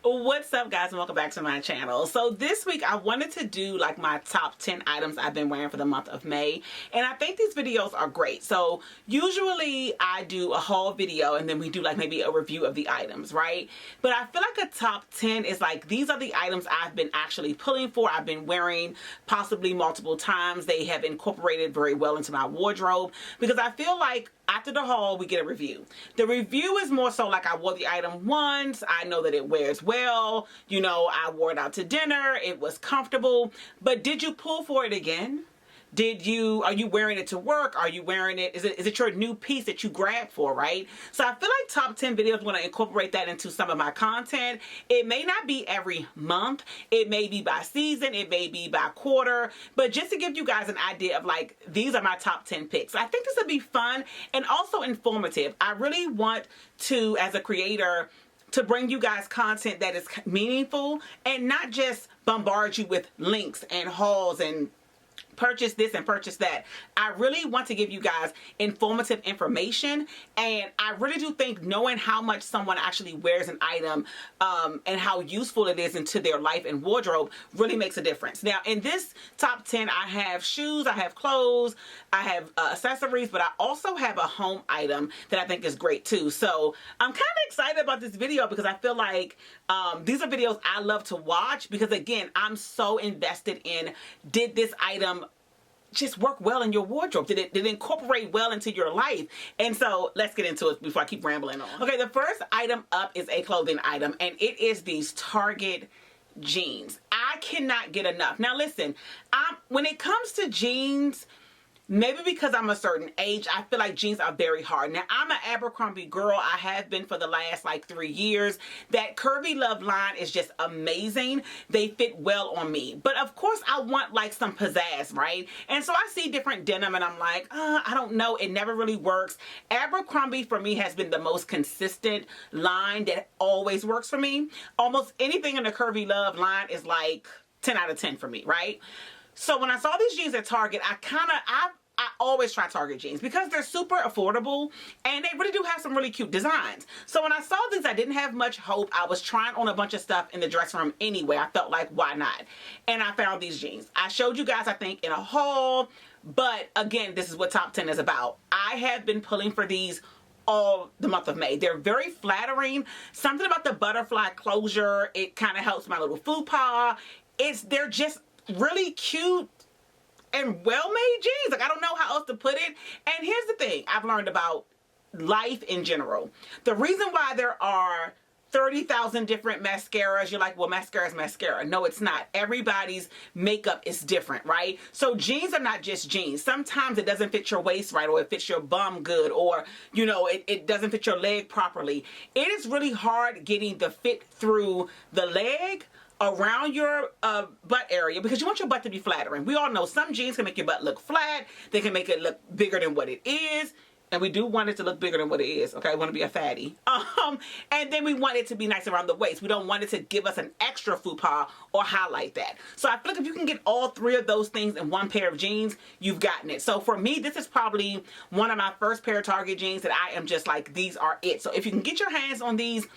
What's up, guys, and welcome back to my channel. So this week I wanted to do like my top 10 items I've been wearing for the month of May, and I think these videos are great. So usually I do a haul video and then we do like maybe a review of the items, right? But I feel like a top 10 is like, these are the items I've been actually pulling for, I've been wearing possibly multiple times. They have incorporated very well into my wardrobe, because I feel like after the haul, we get a review. The review is more so like, I wore the item once, I know that it wears well, you know, I wore it out to dinner, it was comfortable, but did you pull for it again? Are you wearing it to work? Are you wearing it? Is it your new piece that you grabbed for, right? So I feel like top 10 videos, I'm going to incorporate that into some of my content. It may not be every month. It may be by season. It may be by quarter. But just to give you guys an idea of like, these are my top 10 picks. I think this will be fun and also informative. I really want to, as a creator, to bring you guys content that is meaningful and not just bombard you with links and hauls and purchase this and purchase that. I really want to give you guys informative information, and I really do think knowing how much someone actually wears an item and how useful it is into their life and wardrobe really makes a difference. Now in this top 10, I have shoes, I have clothes, I have accessories, but I also have a home item that I think is great too. So I'm kind of excited about this video because I feel like these are videos I love to watch, because again, I'm so invested in, did this item just work well in your wardrobe? Did it incorporate well into your life? And so let's get into it before I keep rambling on. Okay, the first item up is a clothing item, and it is these Target jeans. I cannot get enough. Now listen, when it comes to jeans, maybe because I'm a certain age, I feel like jeans are very hard. Now, I'm an Abercrombie girl. I have been for the last like 3 years. That Curvy Love line is just amazing. They fit well on me. But of course, I want like some pizzazz, right? And so I see different denim and I'm like, I don't know. It never really works. Abercrombie for me has been the most consistent line that always works for me. Almost anything in the Curvy Love line is like 10 out of 10 for me, right? So when I saw these jeans at Target, I always try Target jeans because they're super affordable and they really do have some really cute designs. So when I saw these, I didn't have much hope. I was trying on a bunch of stuff in the dressing room anyway. I felt like, why not? And I found these jeans. I showed you guys, I think, in a haul. But again, this is what top 10 is about. I have been pulling for these all the month of May. They're very flattering. Something about the butterfly closure, it kind of helps my little fupa. They're just really cute and well-made jeans. Like, I don't know how else to put it. And here's the thing I've learned about life in general. The reason why there are 30,000 different mascaras, you're like, well, mascara is mascara. No, it's not. Everybody's makeup is different, right? So jeans are not just jeans. Sometimes it doesn't fit your waist right, or it fits your bum good, or, you know, it doesn't fit your leg properly. It is really hard getting the fit through the leg around your butt area, because you want your butt to be flattering. We all know some jeans can make your butt look flat. They can make it look bigger than what it is. And we do want it to look bigger than what it is. Okay, we want to be a fatty. And then we want it to be nice around the waist. We don't want it to give us an extra fupa or highlight that. So I feel like if you can get all three of those things in one pair of jeans, you've gotten it. So for me, this is probably one of my first pair of Target jeans that I am just like, these are it. So if you can get your hands on these,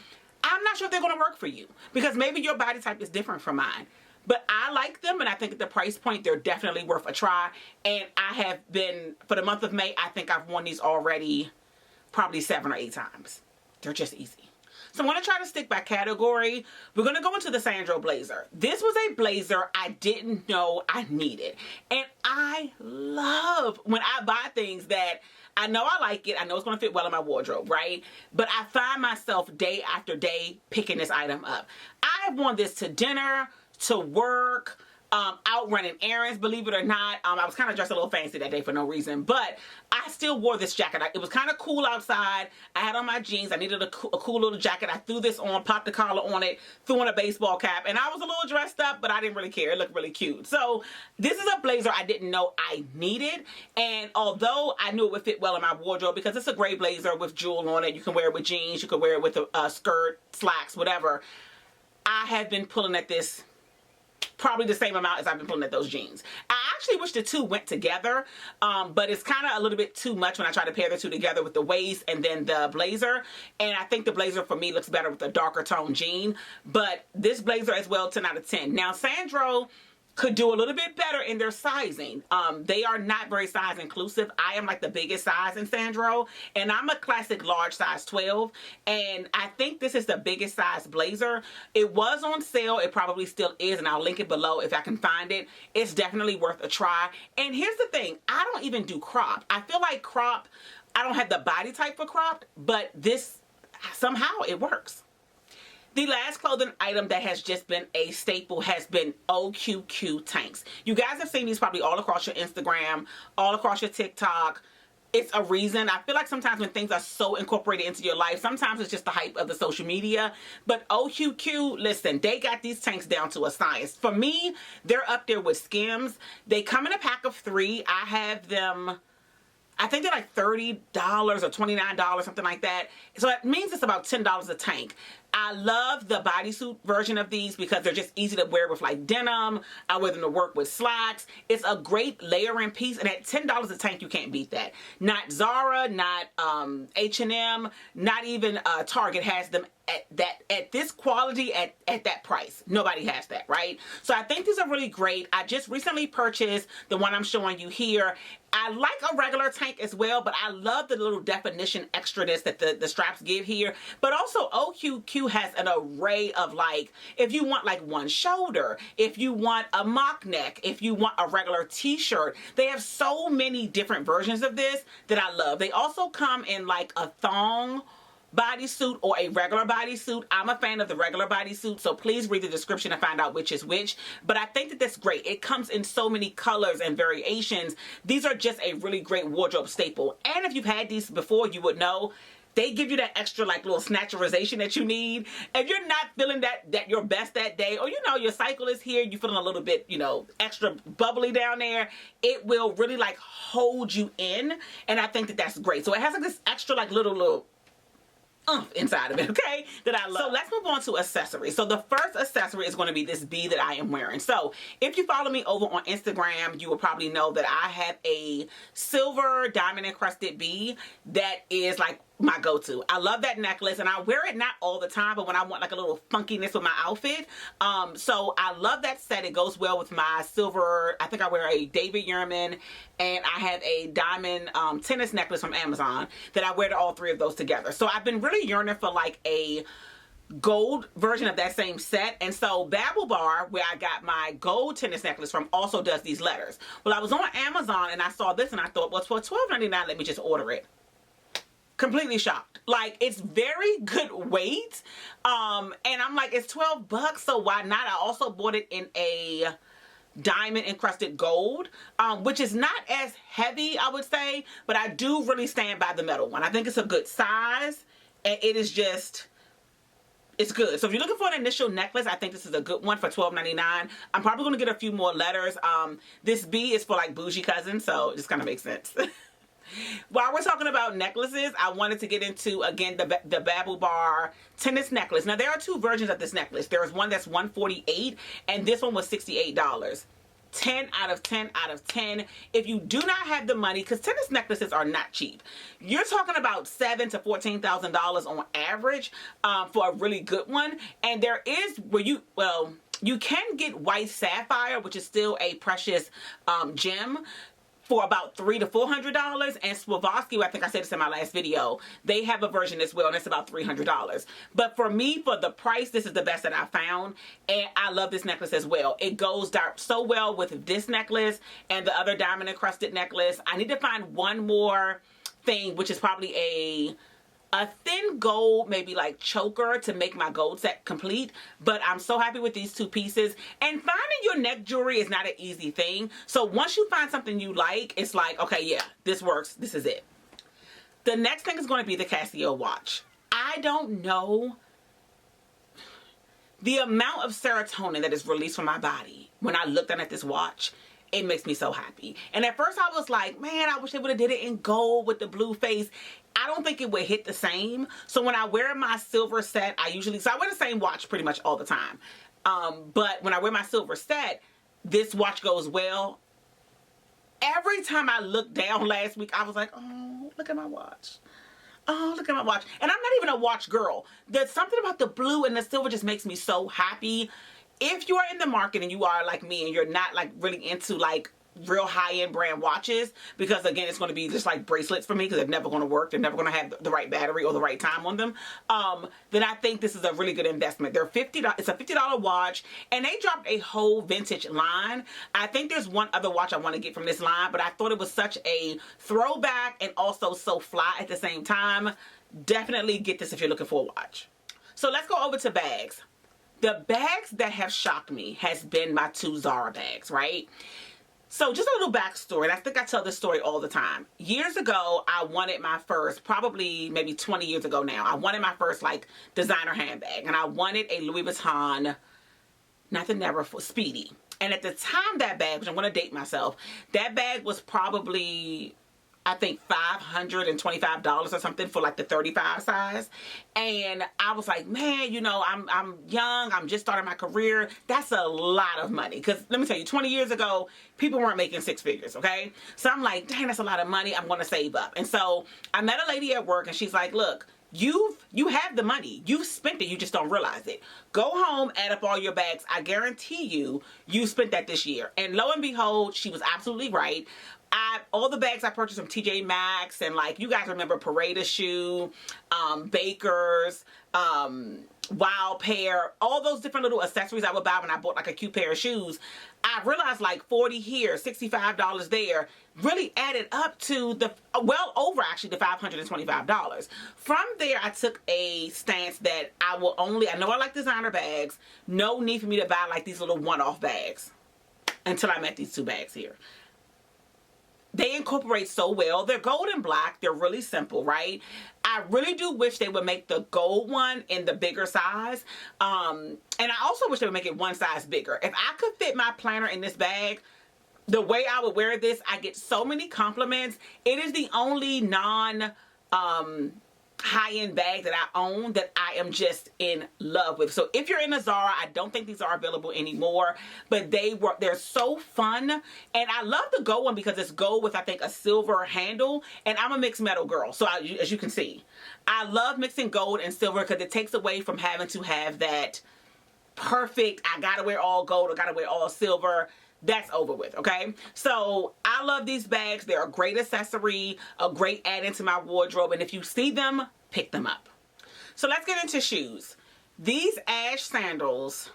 I'm not sure if they're going to work for you, because maybe your body type is different from mine. But I like them, and I think at the price point, they're definitely worth a try. And I have been, for the month of May, I think I've worn these already probably 7 or 8 times. They're just easy. So I'm going to try to stick by category. We're going to go into the Sandro blazer. This was a blazer I didn't know I needed. And I love when I buy things that I know I like it. I know it's going to fit well in my wardrobe, right? But I find myself day after day picking this item up. I have worn this to dinner, to work, out running errands, believe it or not. I was kind of dressed a little fancy that day for no reason, but I still wore this jacket. It was kind of cool outside. I had on my jeans. I needed a cool little jacket. I threw this on, popped the collar on it, threw on a baseball cap, and I was a little dressed up, but I didn't really care. It looked really cute. So this is a blazer I didn't know I needed, and although I knew it would fit well in my wardrobe because it's a gray blazer with jewel on it, you can wear it with jeans, you can wear it with a skirt, slacks, whatever. I have been pulling at this probably the same amount as I've been pulling at those jeans. I actually wish the two went together, but it's kind of a little bit too much when I try to pair the two together with the waist and then the blazer. And I think the blazer for me looks better with a darker tone jean. But this blazer as well, 10 out of 10. Now, Sandro could do a little bit better in their sizing. They are not very size inclusive. I am like the biggest size in Sandro, and I'm a classic large size 12, and I think this is the biggest size blazer. It was on sale. It probably still is, and I'll link it below if I can find it. It's definitely worth a try. And here's the thing, I don't even do crop. I feel like crop, I don't have the body type for cropped, but this, somehow it works. The last clothing item that has just been a staple has been OQQ tanks. You guys have seen these probably all across your Instagram, all across your TikTok. It's a reason. I feel like sometimes when things are so incorporated into your life, sometimes it's just the hype of the social media. But OQQ, listen, they got these tanks down to a science. For me, they're up there with Skims. They come in a pack of 3. I have them, I think they're like $30 or $29, something like that. So it means it's about $10 a tank. I love the bodysuit version of these because they're just easy to wear with like denim. I wear them to work with slacks. It's a great layering piece, and at $10 a tank, you can't beat that. Not Zara, not H&M, not even Target has them at this quality at that price. Nobody has that, right? So I think these are really great. I just recently purchased the one I'm showing you here. I like a regular tank as well, but I love the little definition extraness that the straps give here. But also OQQ has an array of, like, if you want like one shoulder, if you want a mock neck, if you want a regular t-shirt, they have so many different versions of this that I love. They also come in like a thong bodysuit or a regular bodysuit. I'm a fan of the regular bodysuit, so please read the description to find out which is which. But I think that that's great. It comes in so many colors and variations. These are just a really great wardrobe staple. And if you've had these before, you would know they give you that extra like little snatcherization that you need. If you're not feeling that your best that day, or you know your cycle is here, you're feeling a little bit, you know, extra bubbly down there, it will really like hold you in. And I think that that's great. So it has like this extra like little inside of it, okay, that I love. So let's move on to accessories. So the first accessory is going to be this bee that I am wearing. So if you follow me over on Instagram, you will probably know that I have a silver diamond encrusted bee that is like my go-to. I love that necklace, and I wear it not all the time, but when I want like a little funkiness with my outfit. So I love that set. It goes well with my silver, I think I wear a David Yurman, and I have a diamond tennis necklace from Amazon that I wear to all 3 of those together. So I've been really yearning for like a gold version of that same set, and so Babble Bar, where I got my gold tennis necklace from, also does these letters. Well, I was on Amazon and I saw this and I thought, well, for $12.99, let me just order it. Completely shocked. Like, it's very good weight, and I'm like, it's $12, so why not? I also bought it in a diamond encrusted gold, which is not as heavy, I would say, but I do really stand by the metal one. I think it's a good size, and it is just, it's good. So if you're looking for an initial necklace, I think this is a good one for $12.99. I'm probably going to get a few more letters. This B is for like bougie cousins, so it just kind of makes sense. While we're talking about necklaces, I wanted to get into, again, the Babble Bar tennis necklace. Now, there are 2 versions of this necklace. There's one that's $148, and this one was $68. 10 out of 10 out of 10. If you do not have the money, because tennis necklaces are not cheap, you're talking about $7,000 to $14,000 on average for a really good one. And there is where you can get white sapphire, which is still a precious gem, for about $300 to $400, and Swarovski, I think I said this in my last video, they have a version as well, and it's about $300. But for me, for the price, this is the best that I found, and I love this necklace as well. It goes so well with this necklace and the other diamond encrusted necklace. I need to find one more thing, which is probably a thin gold, maybe like choker, to make my gold set complete. But I'm so happy with these 2 pieces. And finding your neck jewelry is not an easy thing. So once you find something you like, it's like, okay, yeah, this works. This is it. The next thing is going to be the Casio watch. I don't know the amount of serotonin that is released from my body when I look down at this watch. It makes me so happy. And at first I was like, man, I wish they would have did it in gold with the blue face. I don't think it would hit the same. So when I wear my silver set, I wear the same watch pretty much all the time. But when I wear my silver set, this watch goes well. every time I looked down last week, I was like, oh, look at my watch. Oh, look at my watch. And I'm not even a watch girl. There's something about the blue and the silver just makes me so happy. If you are in the market and you are like me and you're not like really into like real high-end brand watches, because again it's going to be just like bracelets for me because they're never going to work, they're never going to have the right battery or the right time on them, then I think this is a really good investment. They're $50. It's a $50 watch, and they dropped a whole vintage line. I think there's one other watch I want to get from this line, but I thought it was such a throwback and also so fly at the same time. Definitely get this if you're looking for a watch. So let's go over to bags. The bags that have shocked me has been my 2 Zara bags, right? So just a little backstory, and I think I tell this story all the time. Years ago, I wanted my first, probably maybe 20 years ago now, I wanted my first like designer handbag, and I wanted a Louis Vuitton, nothing never for Speedy. And at the time that bag, which I'm going to date myself, that bag was probably, I think $525 or something for like the 35 size. And I was like, man, you know, I'm young, I'm just starting my career. That's a lot of money. Because let me tell you, 20 years ago, people weren't making 6 figures, okay? So I'm like, dang, that's a lot of money. I'm going to save up. And so I met a lady at work and she's like, look, you have the money. You've spent it. You just don't realize it. Go home, add up all your bags. I guarantee you spent that this year. And lo and behold, she was absolutely right. All the bags I purchased from TJ Maxx, and like you guys remember Parade Shoe, Baker's, Wild Pair, all those different little accessories I would buy when I bought like a cute pair of shoes. I realized like 40 here, $65 there, really added up to the, well over actually the $525. From there, I took a stance that I know I like designer bags, no need for me to buy like these little one-off bags until I met these 2 bags here. They incorporate so well. They're gold and black. They're really simple, right? I really do wish they would make the gold one in the bigger size. And I also wish they would make it one size bigger. If I could fit my planner in this bag, the way I would wear this, I get so many compliments. It is the only high-end bag that I own that I am just in love with. So if you're in a Zara, I don't think these are available anymore, but they're so fun. And I love the gold one because it's gold with I think a silver handle, and I'm a mixed metal girl, so as you can see, I love mixing gold and silver because it takes away from having to have that perfect, I gotta wear all gold or gotta wear all silver. That's over with, okay? So I love these bags. They're a great accessory, a great add into my wardrobe, and if you see them, pick them up. So let's get into shoes. These Ash sandals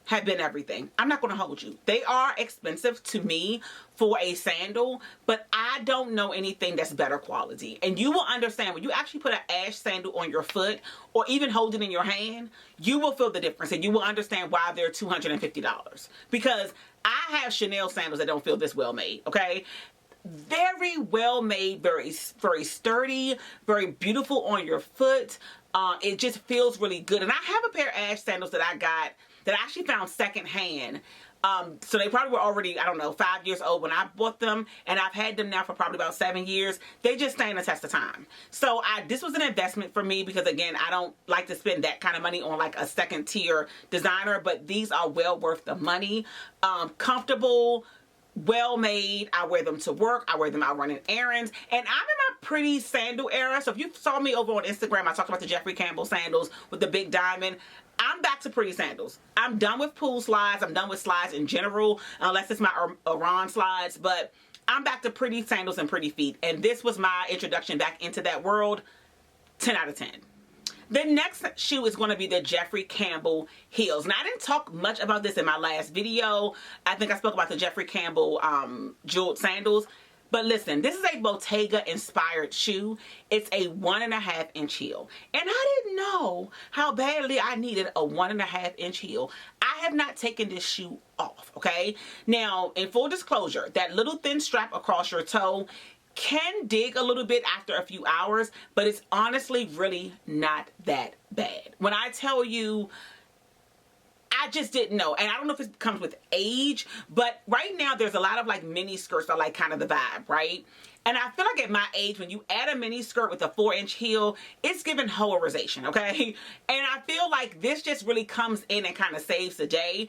have been everything. I'm not going to hold you. They are expensive to me for a sandal, but I don't know anything that's better quality. And you will understand when you actually put an Ash sandal on your foot or even hold it in your hand, you will feel the difference and you will understand why they're $250. Because I have Chanel sandals that don't feel this well made, okay? Very well made, very sturdy, very beautiful on your foot. It just feels really good. And I have a pair of Ash sandals that I got that I actually found secondhand. So they probably were already, I don't know, 5 years old when I bought them, and I've had them now for probably about 7 years. They just stand the test of time. So this was an investment for me because again, I don't like to spend that kind of money on like a second tier designer, but these are well worth the money. Comfortable, well made. I wear them to work. I wear them out running errands. And I'm in my pretty sandal era. So if you saw me over on Instagram, I talked about the Jeffrey Campbell sandals with the big diamond. I'm back to pretty sandals. I'm done with pool slides. I'm done with slides in general, unless it's my Iran slides. But I'm back to pretty sandals and pretty feet. And this was my introduction back into that world. 10 out of 10. The next shoe is going to be the Jeffrey Campbell heels. Now, I didn't talk much about this in my last video. I think I spoke about the Jeffrey Campbell jeweled sandals. But listen, this is a Bottega inspired shoe. It's a 1.5 inch heel. And I didn't know how badly I needed a 1.5 inch heel. I have not taken this shoe off, okay? Now, in full disclosure, that little thin strap across your toe can dig a little bit after a few hours, but it's honestly really not that bad. When I tell you, I just didn't know. And I don't know if it comes with age, but right now there's a lot of like mini skirts are like kind of the vibe, right? And I feel like at my age, when you add a mini skirt with a 4-inch heel, it's given hoerization, okay? And I feel like this just really comes in and kind of saves the day.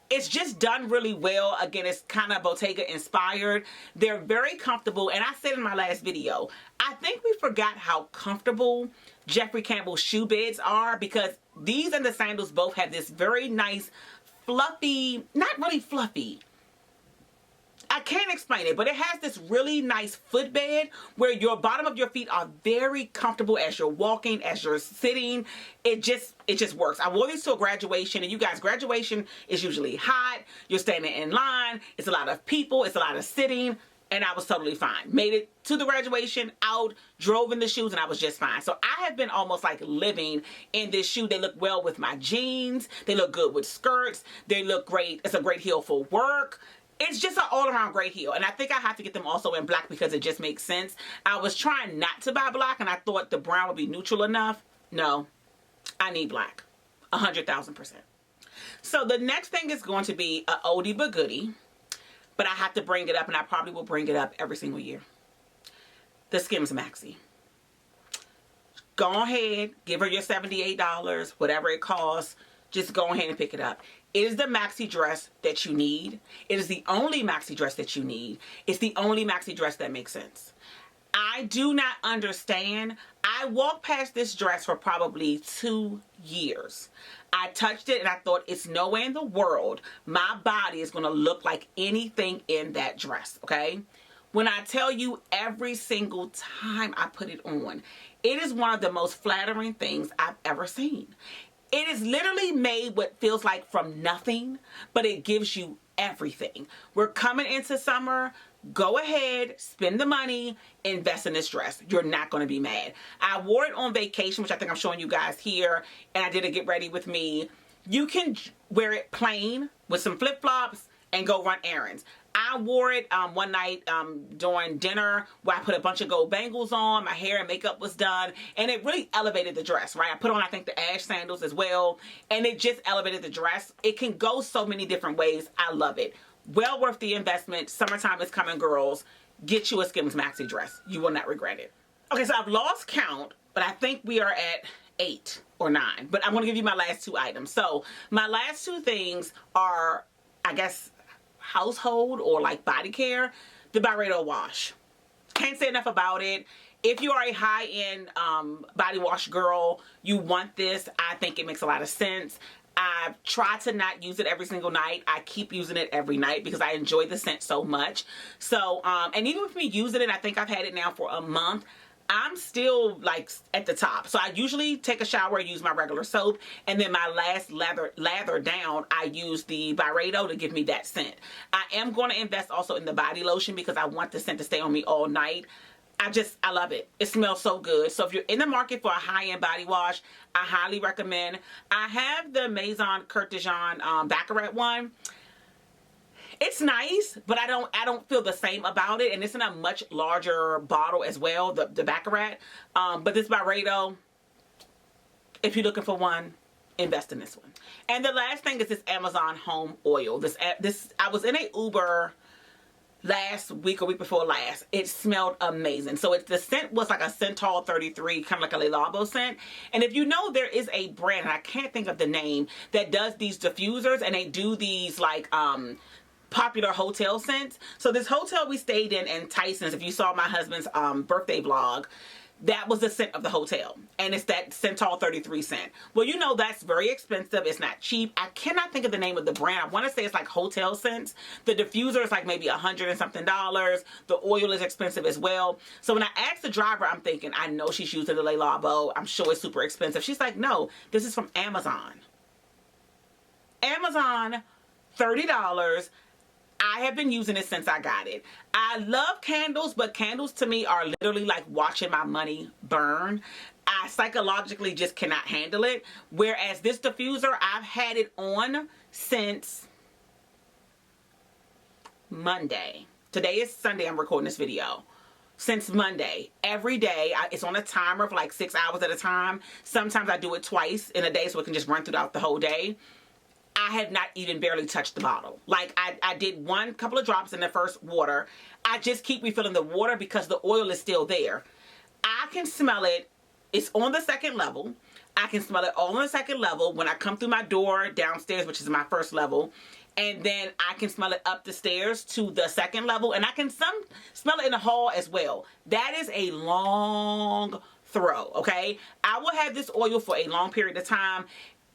It's just done really well. Again, it's kind of Bottega inspired. They're very comfortable. And I said in my last video, I think we forgot how comfortable Jeffrey Campbell's shoe beds are, because these and the sandals both have this very nice, fluffy, not really fluffy, I can't explain it, but it has this really nice footbed where your bottom of your feet are very comfortable as you're walking, as you're sitting. It just works. I wore these to a graduation, and you guys, graduation is usually hot. You're standing in line. It's a lot of people. It's a lot of sitting, and I was totally fine. Made it to the graduation, out, drove in the shoes, and I was just fine. So I have been almost like living in this shoe. They look well with my jeans. They look good with skirts. They look great. It's a great heel for work. It's just an all-around great heel. And I think I have to get them also in black because it just makes sense. I was trying not to buy black, and I thought the brown would be neutral enough. No, I need black. 100,000%. So the next thing is going to be a oldie but goodie. But I have to bring it up, and I probably will bring it up every single year. The Skims Maxi. Go ahead. Give her your $78, whatever it costs. Just go ahead and pick it up. It is the maxi dress that you need. It is the only maxi dress that you need. It's the only maxi dress that makes sense. I do not understand. I walked past this dress for probably 2 years. I touched it and I thought, it's no way in the world my body is going to look like anything in that dress, okay? When I tell you, every single time I put it on, it is one of the most flattering things I've ever seen. It is literally made what feels like from nothing, but it gives you everything. We're coming into summer. Go ahead, spend the money, invest in this dress. You're not going to be mad. I wore it on vacation, which I think I'm showing you guys here, and I did a get ready with me. You can wear it plain with some flip-flops and go run errands. I wore it one night during dinner where I put a bunch of gold bangles on. My hair and makeup was done, and it really elevated the dress, right? I put on, I think, the ash sandals as well, and it just elevated the dress. It can go so many different ways. I love it. Well worth the investment. Summertime is coming, girls. Get you a Skims maxi dress. You will not regret it. Okay, so I've lost count, but I think we are at 8 or 9. But I'm going to give you my last 2 items. So my last 2 things are, I guess, household or like body care. The Byredo wash. Can't say enough about it. If you are a high-end body wash girl, you want this. I think it makes a lot of sense. I try to not use it every single night. I keep using it every night because I enjoy the scent so much. So, and even with me using it, I think I've had it now for a month. I'm still like at the top. So I usually take a shower and use my regular soap. And then my last lather down, I use the Byredo to give me that scent. I am going to invest also in the body lotion because I want the scent to stay on me all night. I love it. It smells so good. So if you're in the market for a high-end body wash, I highly recommend. I have the Maison Courtejan Baccarat one. It's nice, but I don't feel the same about it, and it's in a much larger bottle as well, the Baccarat. But this Byredo, if you're looking for one, invest in this one. And the last thing is this Amazon Home Oil. This I was in a Uber last week or week before last. It smelled amazing. So the scent was like a Centaur 33, kind of like a Le Labo scent. And if you know, there is a brand, and I can't think of the name, that does these diffusers, and they do these like popular hotel scents. So this hotel we stayed in Tyson's, if you saw my husband's birthday vlog, that was the scent of the hotel, and it's that Centaur 33 scent. Well, you know that's very expensive. It's not cheap. I cannot think of the name of the brand. I want to say it's like hotel scents. The diffuser is like maybe $100 and something. The oil is expensive as well. So when I asked the driver, I'm thinking, I know she's using the Le Labo. I'm sure it's super expensive. She's like, no, this is from Amazon. Amazon, $30. I have been using it since I got it. I love candles, but candles to me are literally like watching my money burn. I psychologically just cannot handle it. Whereas this diffuser, I've had it on since Monday. Today is Sunday, I'm recording this video. Since Monday, every day, it's on a timer for like 6 hours at a time. Sometimes I do it twice in a day so it can just run throughout the whole day. I have not even barely touched the bottle. Like I did one couple of drops in the first water. I just keep refilling the water because the oil is still there. I can smell it. It's on the second level. I can smell it all on the second level when I come through my door downstairs, which is my first level. and then I can smell it up the stairs to the second level, and I can smell it in the hall as well. That is a long throw, okay? I will have this oil for a long period of time.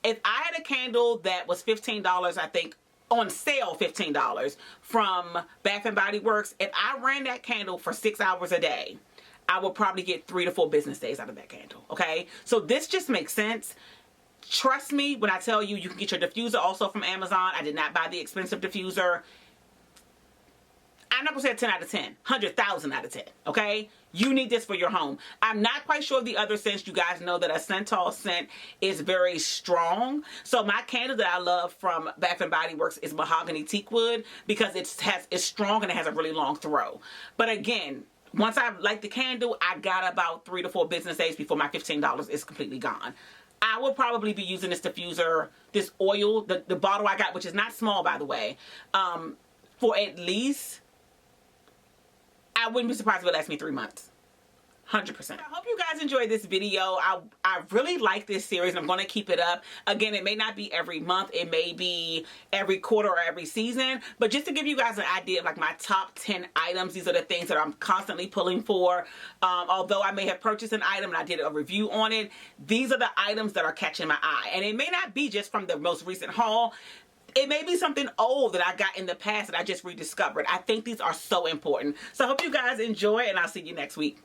If I had a candle that was $15, I think, on sale $15 from Bath and Body Works, if I ran that candle for 6 hours a day, I would probably get 3 to 4 business days out of that candle, okay? So this just makes sense. Trust me when I tell you, you can get your diffuser also from Amazon. I did not buy the expensive diffuser. I'm not gonna say a 10 out of 10, 100,000 out of 10, okay? You need this for your home. I'm not quite sure of the other scents. You guys know that a Santal scent is very strong. So my candle that I love from Bath and Body Works is Mahogany Teakwood, because it's strong and it has a really long throw. But again, once I light the candle, I got about 3 to 4 business days before my $15 is completely gone. I will probably be using this diffuser, this oil, the bottle I got, which is not small, by the way, for at least, I wouldn't be surprised if it lasts me 3 months. 100%. I hope you guys enjoyed this video. I really like this series, and I'm going to keep it up. Again, it may not be every month. It may be every quarter or every season. But just to give you guys an idea of like my top 10 items, these are the things that I'm constantly pulling for. Although I may have purchased an item and I did a review on it, these are the items that are catching my eye. And it may not be just from the most recent haul. It may be something old that I got in the past that I just rediscovered. I think these are so important. So I hope you guys enjoy, and I'll see you next week.